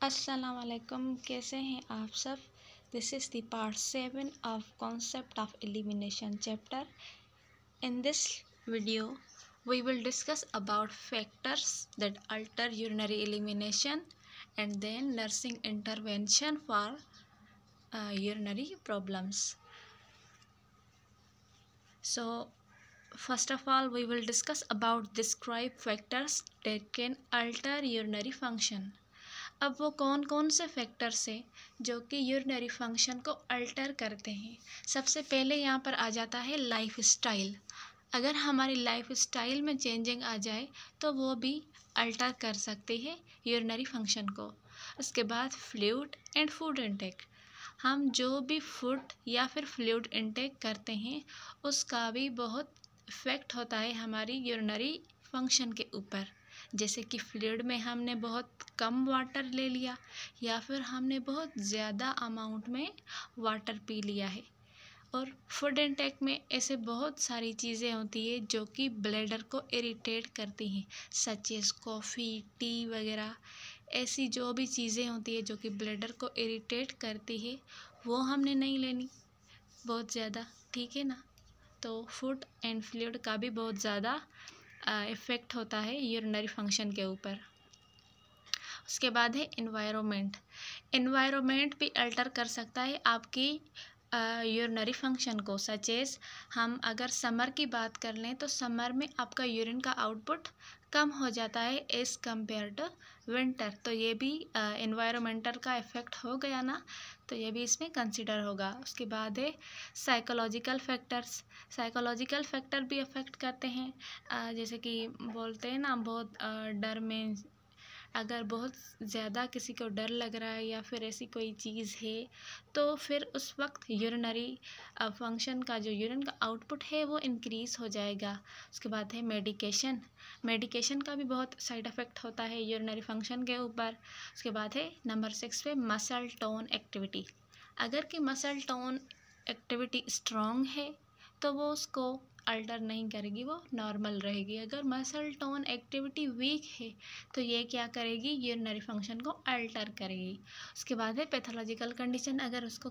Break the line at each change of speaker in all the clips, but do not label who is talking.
अस्सलाम वालेकुम, कैसे हैं आप सब। This is the part 7 of concept of elimination chapter. In this video we will discuss about factors that alter urinary elimination and then nursing intervention for urinary problems. So first of all we will discuss about describe factors that can alter urinary function. अब वो कौन कौन से factors हैं जो कि urinary function को alter करते हैं। सबसे पहले यहाँ पर आ जाता है लाइफ स्टाइल। अगर हमारी लाइफ स्टाइल में चेंजिंग आ जाए तो वो भी अल्टर कर सकते हैं यूरिनरी फंक्शन को। उसके बाद फ्लूइड एंड फूड इनटेक। हम जो भी फूड या फिर फ्लूइड इनटेक करते हैं उसका भी बहुत इफ़ेक्ट होता है हमारी यूरिनरी फंक्शन के ऊपर। जैसे कि फ्लूइड में हमने बहुत कम वाटर ले लिया या फिर हमने बहुत ज़्यादा अमाउंट में वाटर पी लिया है। और फूड इनटेक में ऐसे बहुत सारी चीज़ें होती है जो कि ब्लैडर को इरिटेट करती हैं, सच एज कॉफ़ी, टी वगैरह। ऐसी जो भी चीज़ें होती है जो कि ब्लैडर को इरिटेट करती है वो हमने नहीं लेनी बहुत ज़्यादा, ठीक है ना। तो फूड एंड फ्लूइड का भी बहुत ज़्यादा इफ़ेक्ट होता है यूरिनरी फंक्शन के ऊपर। उसके बाद है एनवायरनमेंट। एनवायरनमेंट भी अल्टर कर सकता है आपकी यूरिनरी फंक्शन को। सच एज हम अगर समर की बात कर लें तो समर में आपका यूरिन का आउटपुट कम हो जाता है एज़ कम्पेयर टू विंटर। तो ये भी एनवायरनमेंटल का इफ़ेक्ट हो गया ना, तो ये भी इसमें कंसिडर होगा। उसके बाद है साइकोलॉजिकल फैक्टर्स। साइकोलॉजिकल फैक्टर भी अफेक्ट करते हैं। जैसे कि बोलते हैं ना, बहुत डर में अगर बहुत ज़्यादा किसी को डर लग रहा है या फिर ऐसी कोई चीज़ है तो फिर उस वक्त यूरिनरी फंक्शन का जो यूरिन का आउटपुट है वो इंक्रीज़ हो जाएगा। उसके बाद है मेडिकेशन। मेडिकेशन का भी बहुत साइड इफ़ेक्ट होता है यूरिनरी फंक्शन के ऊपर। उसके बाद है नंबर 6 पे मसल टोन एक्टिविटी। अगर कि मसल टोन एक्टिविटी स्ट्रॉन्ग है तो वो उसको अल्टर नहीं करेगी, वो नॉर्मल रहेगी। अगर मसल टोन एक्टिविटी वीक है तो ये क्या करेगी, यूरिनरी फंक्शन को अल्टर करेगी। उसके बाद है पैथोलॉजिकल कंडीशन। अगर उसको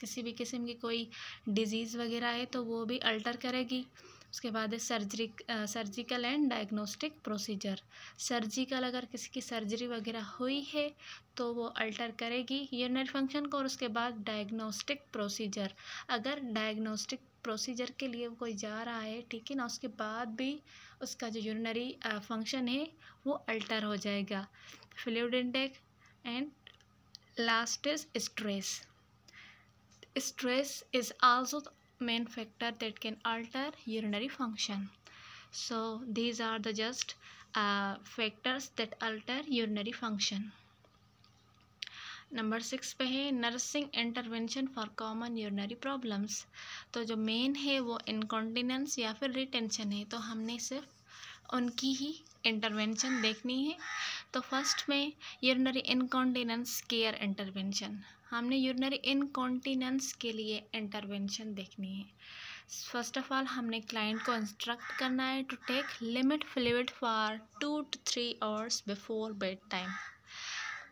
किसी भी किस्म की कोई डिजीज़ वगैरह है तो वो भी अल्टर करेगी। उसके बाद है surgical and diagnostic procedure. Surgical अगर किसी की सर्जरी वगैरह हुई है तो वो अल्टर करेगी यूरिनरी फंक्शन को। और उसके बाद डायग्नोस्टिक प्रोसीजर, अगर डायग्नोस्टिक प्रोसीजर के लिए कोई जा रहा है, ठीक है ना, उसके बाद भी उसका जो यूरिनरी फंक्शन है वो अल्टर हो जाएगा। Fluid intake and last is stress. Stress is also the main factor that can alter urinary function. So these are the just factors that alter urinary function. Number 6 पे है nursing intervention for common urinary problems. तो जो main है वो incontinence या फिर retention है, तो हमने सिर्फ उनकी ही इंटरवेंशन देखनी है। तो फर्स्ट में यूरिनरी इनकॉन्टिनेंस केयर इंटरवेंशन, हमने यूरिनरी इनकॉन्टिनेंस के लिए इंटरवेंशन देखनी है। फर्स्ट ऑफ ऑल हमने क्लाइंट को इंस्ट्रक्ट करना है to take limit fluid for 2 to 3 hours before bed time.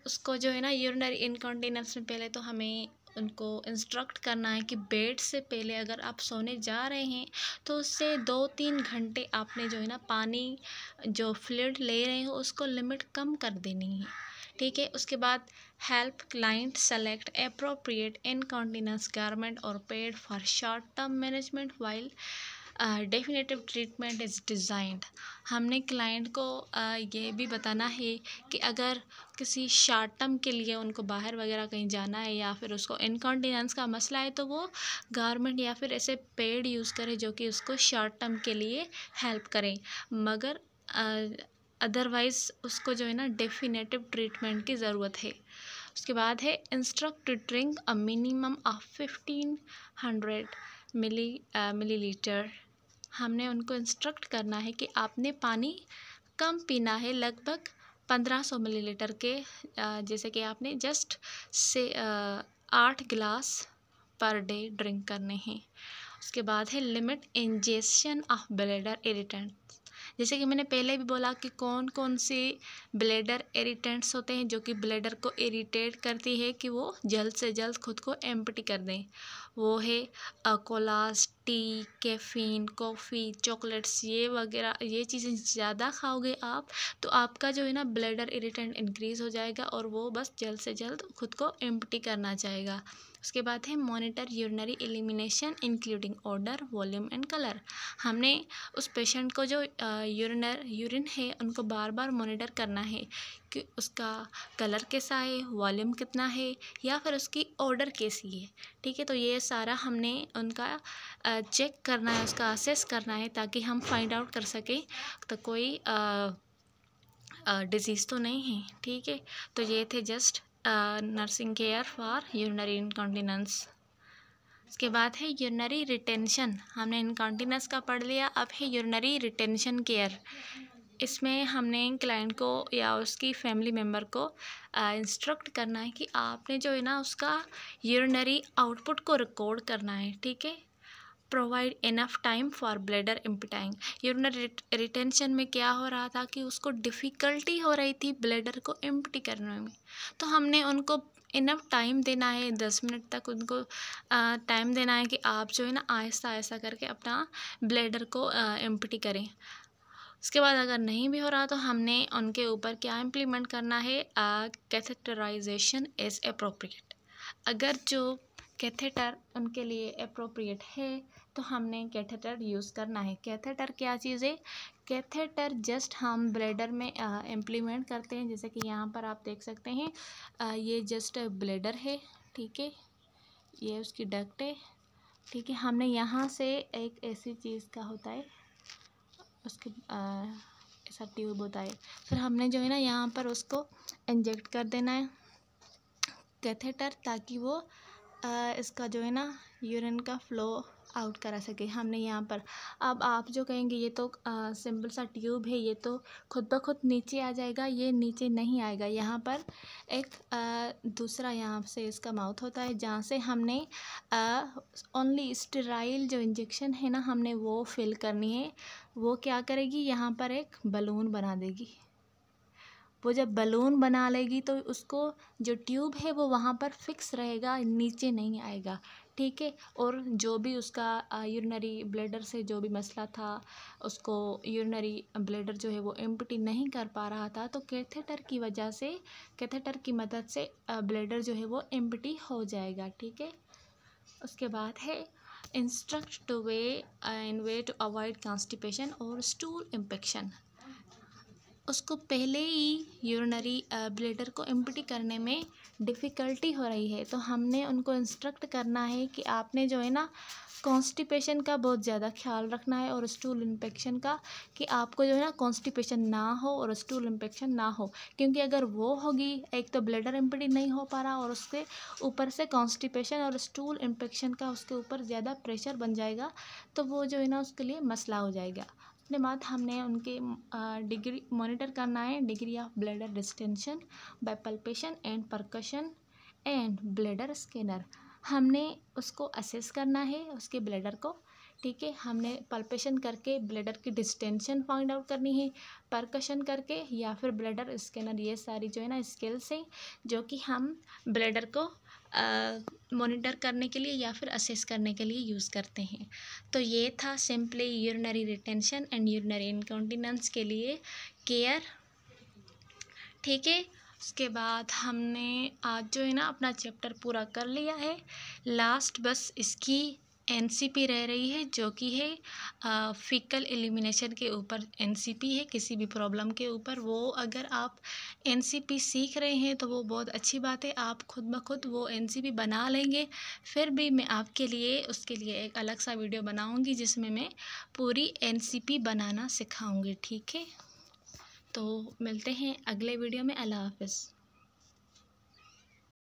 उसको जो है ना यूरिनरी इनकॉन्टिनेंस में पहले तो हमें उनको इंस्ट्रक्ट करना है कि बेड से पहले अगर आप सोने जा रहे हैं तो उससे 2-3 घंटे आपने जो है ना पानी जो फ्लूइड ले रहे हो उसको लिमिट कम कर देनी है, ठीक है। उसके बाद help client select appropriate incontinence garment और pad for short term management while definitive treatment is designed. हमने क्लाइंट को ये भी बताना है कि अगर किसी शॉर्ट टर्म के लिए उनको बाहर वगैरह कहीं जाना है या फिर उसको इनकॉन्टिनेंस का मसला है तो वो गारमेंट या फिर ऐसे पेड यूज़ करे जो कि उसको शॉर्ट टर्म के लिए हेल्प करें, मगर अदरवाइज़ उसको जो है ना डेफिनेटिव ट्रीटमेंट की ज़रूरत है। उसके बाद है instruct to drink a minimum of 1500 millilitre. हमने उनको इंस्ट्रक्ट करना है कि आपने पानी कम पीना है, लगभग 1500 मिलीलीटर के, जैसे कि आपने जस्ट से 8 गिलास पर डे ड्रिंक करने हैं। उसके बाद है limit injection of bladder irritant. जैसे कि मैंने पहले भी बोला कि कौन कौन से ब्लैडर इरिटेंट्स होते हैं जो कि ब्लैडर को इरिटेट करती है कि वो जल्द से जल्द खुद को एम्प्टी कर दें। वो है कोलास, टी, कैफ़ीन, कॉफ़ी, चॉकलेट्स, ये वगैरह ये चीज़ें ज़्यादा खाओगे आप तो आपका जो है ना ब्लैडर इरिटेंट इंक्रीज़ हो जाएगा और वो बस जल्द से जल्द खुद को एम्प्टी करना चाहेगा। उसके बाद है monitor urinary elimination including order, volume and colour. हमने उस पेशेंट को जो यूरिन है उनको बार बार मॉनिटर करना है कि उसका कलर कैसा है, वॉल्यूम कितना है या फिर उसकी ऑर्डर कैसी है। ठीक है, तो ये सारा हमने उनका चेक करना है, उसका असेस करना है ताकि हम फाइंड आउट कर सकें तो कोई डिजीज़ तो नहीं है। ठीक है, तो ये थे just nursing care for urinary incontinence. उसके बाद है यूरिनरी रिटेंशन। हमने इनकॉन्टिनेंस का पढ़ लिया, अब है यूरिनरी रिटेंशन केयर। इसमें हमने क्लाइंट को या उसकी फैमिली मेम्बर को इंस्ट्रक्ट करना है कि आपने जो है ना उसका यूरिनरी आउटपुट को रिकॉर्ड करना है। ठीक है, provide enough time for bladder emptying. Urinary retention में क्या हो रहा था कि उसको डिफ़िकल्टी हो रही थी ब्लैडर को एम्प्टी करने में, तो हमने उनको इनफ टाइम देना है, 10 मिनट तक उनको टाइम देना है कि आप जो है ना आहिस्ता आहिस्ता करके अपना ब्लैडर को एम्प्टी करें। उसके बाद अगर नहीं भी हो रहा तो हमने उनके ऊपर क्या इम्प्लीमेंट करना है, कैथेटराइजेशन इज़ अप्रोप्रिएट। अगर जो कैथेटर उनके लिए अप्रोप्रिएट है तो हमने कैथेटर यूज़ करना है। कैथेटर क्या चीज़ है? कैथेटर जस्ट हम ब्लैडर में इम्प्लीमेंट करते हैं। जैसे कि यहाँ पर आप देख सकते हैं, ये जस्ट ब्लैडर है। ठीक है, ये उसकी डक्ट है। ठीक है, हमने यहाँ से एक ऐसी चीज़ का होता है, उसके ऐसा ट्यूब होता है, फिर हमने जो है ना यहाँ पर उसको इंजेक्ट कर देना है कैथेटर, ताकि वो इसका जो है ना यूरिन का फ़्लो आउट करा सके। हमने यहाँ पर, अब आप जो कहेंगे ये तो सिंपल सा ट्यूब है, ये तो खुद ब खुद नीचे आ जाएगा, ये नीचे नहीं आएगा। यहाँ पर एक दूसरा यहाँ से इसका माउथ होता है जहाँ से हमने ओनली स्टेराइल जो इंजेक्शन है ना हमने वो फिल करनी है। वो क्या करेगी, यहाँ पर एक बलून बना देगी। वो जब बलून बना लेगी तो उसको जो ट्यूब है वो वहाँ पर फिक्स रहेगा, नीचे नहीं आएगा। ठीक है, और जो भी उसका यूरिनरी ब्लैडर से जो भी मसला था, उसको यूरिनरी ब्लैडर जो है वो एम्प्टी नहीं कर पा रहा था, तो कैथेटर की वजह से, कैथेटर की मदद से ब्लैडर जो है वो एम्प्टी हो जाएगा। ठीक है, उसके बाद है instruct to way to avoid constipation और स्टूल इन्फेक्शन। उसको पहले ही यूरिनरी ब्लैडर को एम्प्टी करने में डिफ़िकल्टी हो रही है, तो हमने उनको इंस्ट्रक्ट करना है कि आपने जो है ना कॉन्स्टिपेशन का बहुत ज़्यादा ख्याल रखना है और स्टूल इन्फेक्शन का, कि आपको जो है ना कॉन्स्टिपेशन ना हो और स्टूल इन्फेक्शन ना हो। क्योंकि अगर वो होगी, एक तो ब्लैडर एम्प्टी नहीं हो पा रहा और उसके ऊपर से कॉन्स्टिपेशन और स्टूल इन्फेक्शन का उसके ऊपर ज़्यादा प्रेशर बन जाएगा, तो वो जो है ना उसके लिए मसला हो जाएगा। उसके बाद हमने उनके डिग्री मॉनिटर करना है, degree of bladder distension by palpation and percussion and bladder scanner. हमने उसको असेस करना है उसके ब्लैडर को। ठीक है, हमने पल्पेशन करके ब्लैडर की डिस्टेंशन फाइंड आउट करनी है, परकशन करके या फिर ब्लैडर स्कैनर। ये सारी जो है ना स्किल्स हैं जो कि हम ब्लैडर को मॉनिटर करने के लिए या फिर असेस करने के लिए यूज़ करते हैं। तो ये था simply urinary retention and urinary incontinence के लिए केयर। ठीक है, उसके बाद हमने आज जो है ना अपना चैप्टर पूरा कर लिया है। लास्ट बस इसकी एनसीपी रह रही है, जो कि है फीकल एलिमिनेशन के ऊपर एनसीपी है, किसी भी प्रॉब्लम के ऊपर। वो अगर आप एनसीपी सीख रहे हैं तो वो बहुत अच्छी बात है, आप खुद ब खुद वो एनसीपी बना लेंगे। फिर भी मैं आपके लिए उसके लिए एक अलग सा वीडियो बनाऊंगी जिसमें मैं पूरी एनसीपी बनाना सिखाऊंगी। ठीक है, तो मिलते हैं अगले वीडियो में। अल्लाह हाफ़िज़।